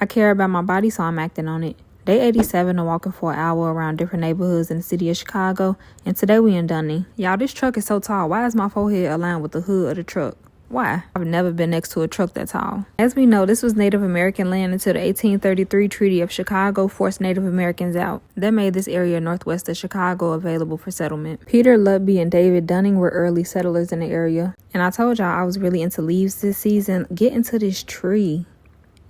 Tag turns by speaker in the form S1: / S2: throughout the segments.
S1: I care about my body, so I'm acting on it. Day 87 of walking for an hour around different neighborhoods in the city of Chicago, and today we in Dunning. Y'all, this truck is so tall. Why is my forehead aligned with the hood of the truck? Why? I've never been next to a truck that tall. As we know, this was Native American land until the 1833 Treaty of Chicago forced Native Americans out. That made this area northwest of Chicago available for settlement. Peter Lutby and David Dunning were early settlers in the area. And I told y'all I was really into leaves this season. Get into this tree.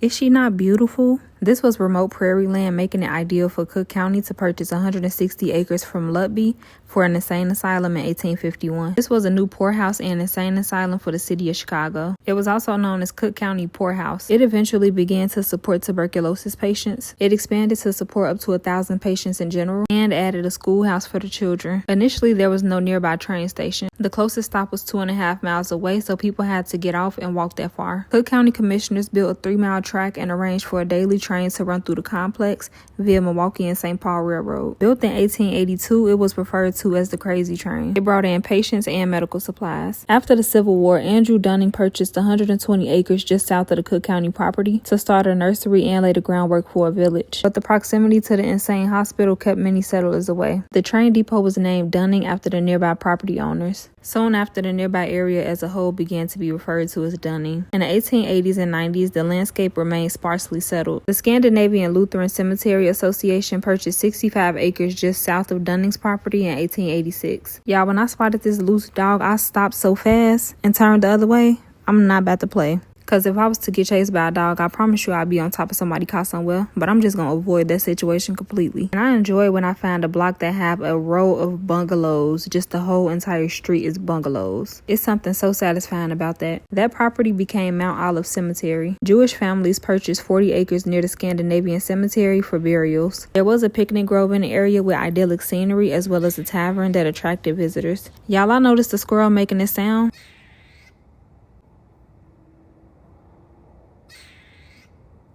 S1: Is she not beautiful? This was remote prairie land, making it ideal for Cook County to purchase 160 acres from Lutby for an insane asylum in 1851. This was a new poorhouse and insane asylum for the city of Chicago. It was also known as Cook County Poorhouse. It eventually began to support tuberculosis patients. It expanded to support up to 1,000 patients in general and added a schoolhouse for the children. Initially, there was no nearby train station. The closest stop was 2.5 miles away, so people had to get off and walk that far. Cook County commissioners built a 3-mile track and arranged for a daily train to run through the complex via Milwaukee and St. Paul Railroad. Built in 1882, it was referred to as the Crazy Train. It brought in patients and medical supplies. After the Civil War, Andrew Dunning purchased 120 acres just south of the Cook County property to start a nursery and lay the groundwork for a village. But the proximity to the insane hospital kept many settlers away. The train depot was named Dunning after the nearby property owners. Soon after, the nearby area as a whole began to be referred to as Dunning. In the 1880s and 90s, the landscape remained sparsely settled. The Scandinavian Lutheran Cemetery Association purchased 65 acres just south of Dunning's property in 1886. Y'all, when I spotted this loose dog, I stopped so fast and turned the other way. I'm not about to play. Because if I was to get chased by a dog, I promise you I'd be on top of somebody's car somewhere. But I'm just going to avoid that situation completely. And I enjoy when I find a block that have a row of bungalows. Just the whole entire street is bungalows. It's something so satisfying about that. That property became Mount Olive Cemetery. Jewish families purchased 40 acres near the Scandinavian Cemetery for burials. There was a picnic grove in the area with idyllic scenery as well as a tavern that attracted visitors. Y'all, I noticed the squirrel making this sound.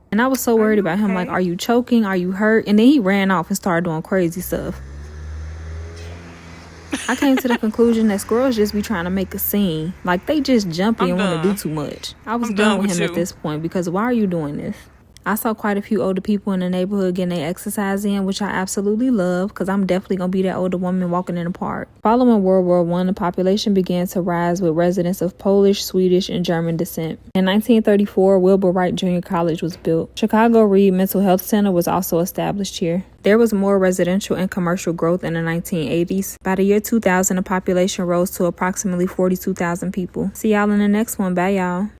S1: And I was so worried about him, like, are you choking? Are you hurt? And then he ran off and started doing crazy stuff. I came to the conclusion that squirrels just be trying to make a scene. Like, they just jumpy and want to do too much. I was done with him at this point because why are you doing this? I saw quite a few older people in the neighborhood getting their exercise in, which I absolutely love because I'm definitely going to be that older woman walking in the park. Following World War I, the population began to rise with residents of Polish, Swedish, and German descent. In 1934, Wilbur Wright Junior College was built. Chicago Reed Mental Health Center was also established here. There was more residential and commercial growth in the 1980s. By the year 2000, the population rose to approximately 42,000 people. See y'all in the next one. Bye, y'all.